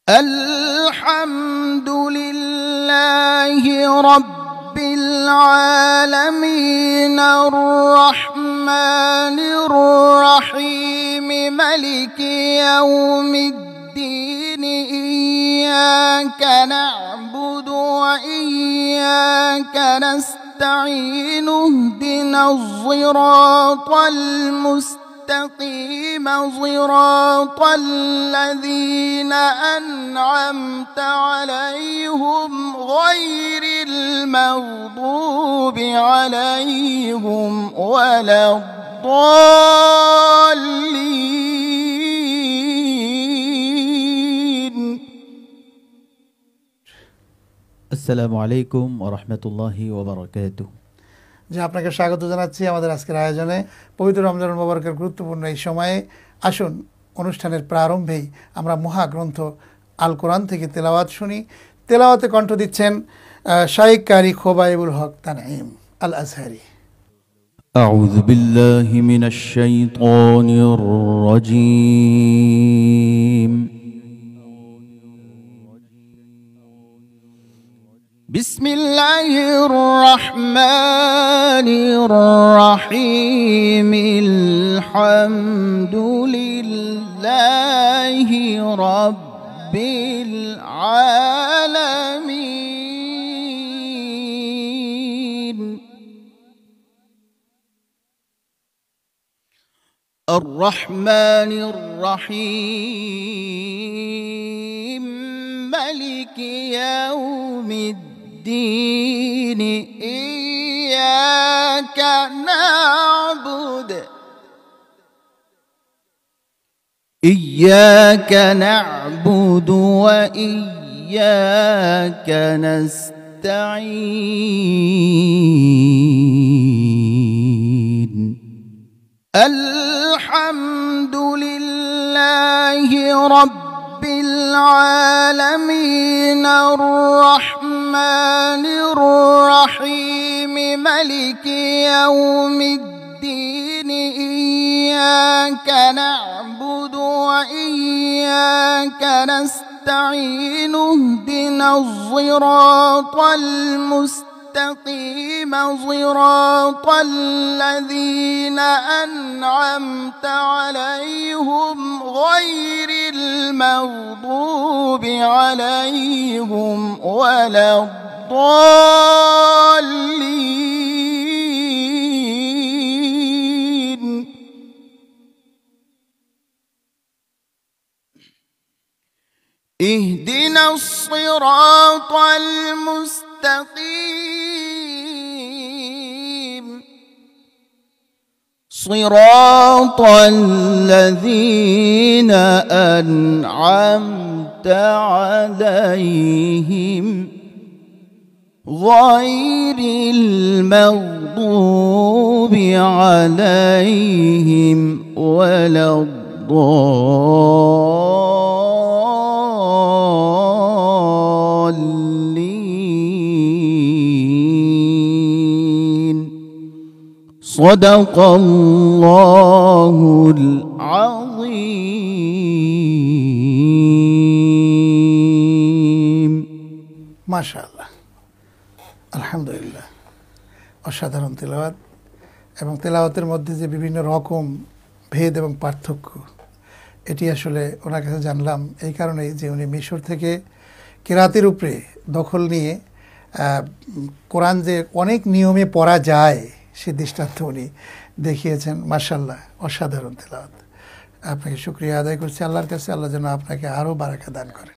الحمد لله رب العالمين الرحمن الرحيم مالك يوم الدين إياك نعبد وإياك نستعين اهدنا الصراط المستقيم صراط الذين أنعمت عليهم غير المغضوب عليهم ولا الضالين. আসসালামু আলাইকুম ওয়া রাহমাতুল্লাহি ওয়া বারাকাতুহু। যে আপনাকে স্বাগত জানাচ্ছি আমাদের আজকের আয়োজনে। পবিত্র রমজান মুবারকের গুরুত্বপূর্ণ এই সময়ে আসুন অনুষ্ঠানের প্রারম্ভেই আমরা মহাগ্রন্থ আল কোরআন থেকে তেলাওয়াত শুনি। তেলাওয়াতে কণ্ঠ দিচ্ছেন শাইখ কারি খোবাইবুল হক তানঈম আল আজহারি। আউযু বিল্লাহি মিনাশ শাইতানির রাজীম। بسم الله الرحمن الرحيم الحمد لله رب العالمين الرحمن الرحيم مالك يوم الدين إياك نعبد وإياك نستعين الحمد لله رب العالمين الرحمن الرحيم مالك يوم الدين إياك نعبد وإياك نستعين اهدنا الصراط المستقيم صراط الذين أنعمت عليهم غير المغضوب عليهم ولا الضالين. اهدنا الصراط المستقيم صراط الذين أنعمت عليهم غير المغضوب عليهم ولا الضالين. صدق الله العظيم. মাশাআল্লাহ, আলহামদুলিল্লাহ। অসাধারণ তেলাওয়াত, এবং তেলাওয়াতের মধ্যে যে বিভিন্ন রকম ভেদ এবং পার্থক্য, এটি আসলে ওনার কাছে জানলাম এই কারণেই যে উনি মিশর থেকে কেরাতের উপরে দখল নিয়ে কোরআন যে অনেক নিয়মে পড়া যায় সে দৃষ্টান্ত উনি দেখিয়েছেন। মাশাআল্লাহ, অসাধারণ তেলাওয়াত। আপনাকে শুকরিয়া আদায় করছি আল্লাহর কাছে। আল্লাহ যেন আপনাকে আরও বারাকা দান করেন।